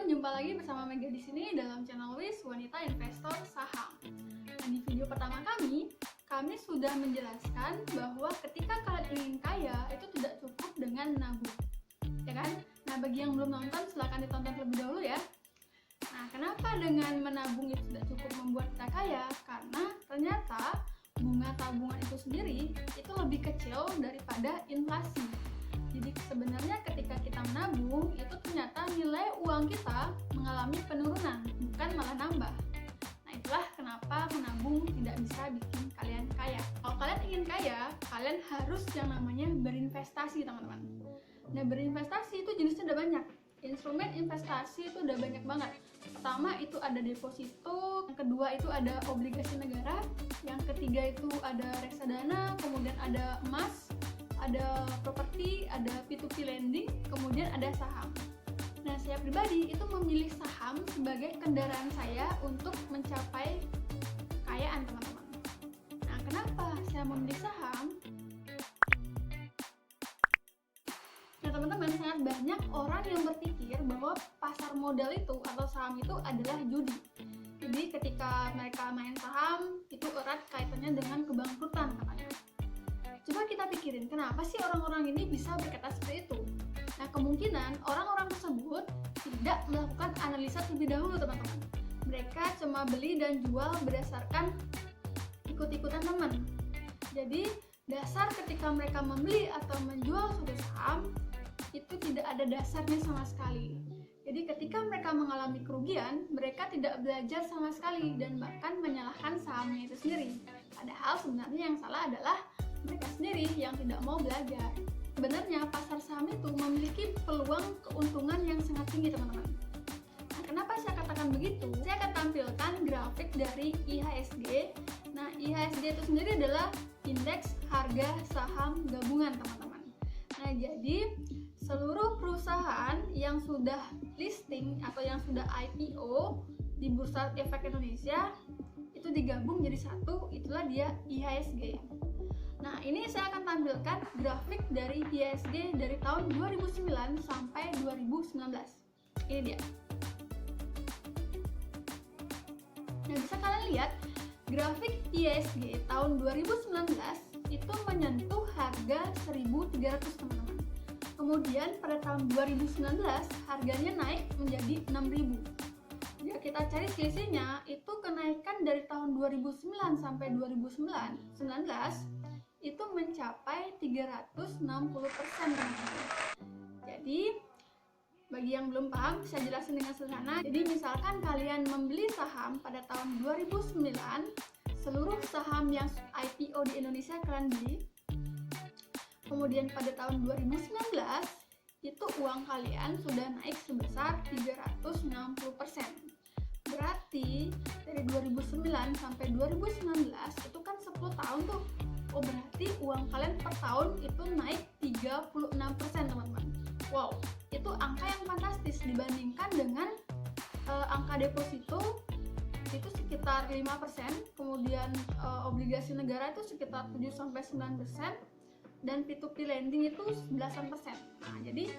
teman-teman, jumpa lagi bersama Mega di sini dalam channel WIS Wanita Investor Saham. Dan di video pertama kami sudah menjelaskan bahwa ketika kalian ingin kaya itu tidak cukup dengan menabung, ya kan? Nah, bagi yang belum nonton silahkan ditonton terlebih dahulu ya. Nah, kenapa dengan menabung itu tidak cukup membuat kita kaya? Karena ternyata bunga tabungan itu sendiri itu lebih kecil daripada inflasi. Jadi sebenarnya ketika kita menabung itu ternyata nilai uang kita mengalami penurunan, bukan malah nambah. Nah, itulah kenapa menabung tidak bisa bikin kalian kaya. Kalau kalian ingin kaya, kalian harus yang namanya berinvestasi, teman-teman. Nah, berinvestasi itu jenisnya ada banyak. Instrumen investasi itu udah banyak banget. Pertama itu ada deposito, yang kedua itu ada obligasi negara, yang ketiga itu ada reksadana, kemudian ada emas, ada properti, ada P2P lending, kemudian ada saham. Nah, saya pribadi itu memilih saham sebagai kendaraan saya untuk mencapai kekayaan, teman-teman. Nah, kenapa saya memilih saham? Nah, teman-teman, sangat banyak orang yang berpikir bahwa pasar modal itu atau saham itu adalah judi. Jadi ketika mereka main saham, itu erat kaitannya dengan kebangkrutan katanya. Coba kita pikirin, kenapa sih orang-orang ini bisa berkata seperti itu? Nah, kemungkinan orang-orang tersebut tidak melakukan analisa terlebih dahulu, teman-teman. Mereka cuma beli dan jual berdasarkan ikut-ikutan teman. Jadi, dasar ketika mereka membeli atau menjual suatu saham, itu tidak ada dasarnya sama sekali. Jadi ketika mereka mengalami kerugian, mereka tidak belajar sama sekali dan bahkan menyalahkan sahamnya itu sendiri. Padahal sebenarnya yang salah adalah mereka sendiri yang tidak mau belajar. Sebenarnya pasar saham itu memiliki peluang keuntungan yang sangat tinggi, teman-teman. Nah, kenapa saya katakan begitu? Saya akan tampilkan grafik dari IHSG. Nah, IHSG itu sendiri adalah indeks harga saham gabungan, teman-teman. Nah, jadi seluruh perusahaan yang sudah listing atau yang sudah IPO di Bursa Efek Indonesia itu digabung jadi satu, itulah dia IHSG. Nah, ini saya akan tampilkan grafik dari IHSG dari tahun 2009 sampai 2019. Ini dia. Nah, bisa kalian lihat grafik IHSG tahun 2019 itu menyentuh harga 1.300, teman-teman. Kemudian pada tahun 2019 harganya naik menjadi 6.000. Jika kita cari selisihnya, itu kenaikan dari tahun 2009 sampai 2019 itu mencapai 360%, teman-teman. Jadi bagi yang belum paham, saya jelasin dengan sederhana. Jadi misalkan kalian membeli saham pada tahun 2009, seluruh saham yang IPO di Indonesia kalian beli. Kemudian pada tahun 2019 itu uang kalian sudah naik sebesar 360%. Berarti dari 2009 sampai 2019 itu kan 10 tahun tuh. Oh, berarti uang kalian per tahun itu naik 36%, teman-teman. Wow, itu angka yang fantastis dibandingkan dengan angka deposito itu sekitar 5%, kemudian obligasi negara itu sekitar 7-9%, dan P2P lending itu 11%. Nah, jadi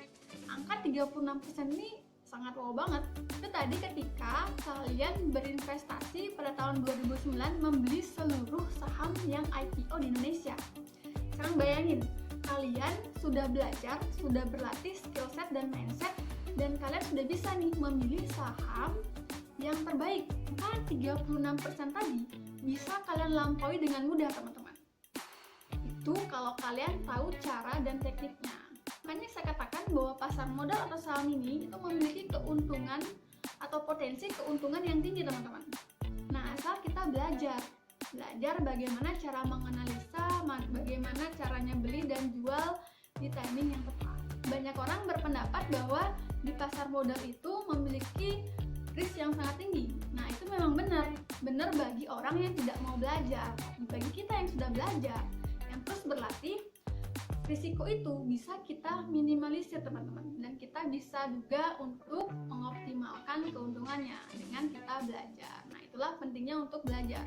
angka 36% ini sangat wow banget. Itu tadi ketika kalian berinvestasi pada tahun 2009 membeli seluruh saham yang IPO di Indonesia. Sekarang bayangin, kalian sudah belajar, sudah berlatih skill set dan mindset, dan kalian sudah bisa nih memilih saham yang terbaik. Maka 36% tadi bisa kalian lampaui dengan mudah, teman-teman. Itu kalau kalian tahu cara dan tekniknya. Makanya saya katakan bahwa pasar modal atau saham ini itu memiliki keuntungan atau potensi keuntungan yang tinggi, teman-teman. Nah, asal kita belajar bagaimana cara menganalisa, bagaimana caranya beli dan jual di timing yang tepat. Banyak orang berpendapat bahwa di pasar modal itu memiliki risk yang sangat tinggi. Nah, itu memang benar bagi orang yang tidak mau belajar. Bagi kita yang sudah belajar, yang terus berlatih, risiko itu bisa kita minimalisir, teman-teman, dan kita bisa juga untuk mengoptimalkan keuntungannya dengan kita belajar. Nah, itulah pentingnya untuk belajar.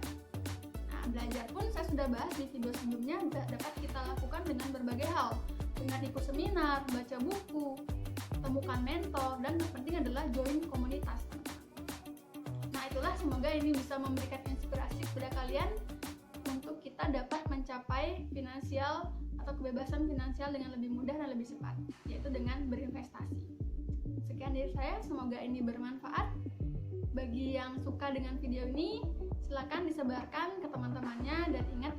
Nah, belajar pun saya sudah bahas di video sebelumnya, dapat kita lakukan dengan berbagai hal, dengan ikut seminar, baca buku, temukan mentor, dan terpenting adalah join komunitas. Nah itulah, semoga ini bisa memberikan inspirasi kepada kalian untuk kita dapat mencapai finansial atau kebebasan finansial dengan lebih mudah dan lebih cepat, yaitu dengan berinvestasi. Sekian dari saya, semoga ini bermanfaat. Bagi yang suka dengan video ini, silakan disebarkan ke teman-temannya, dan ingat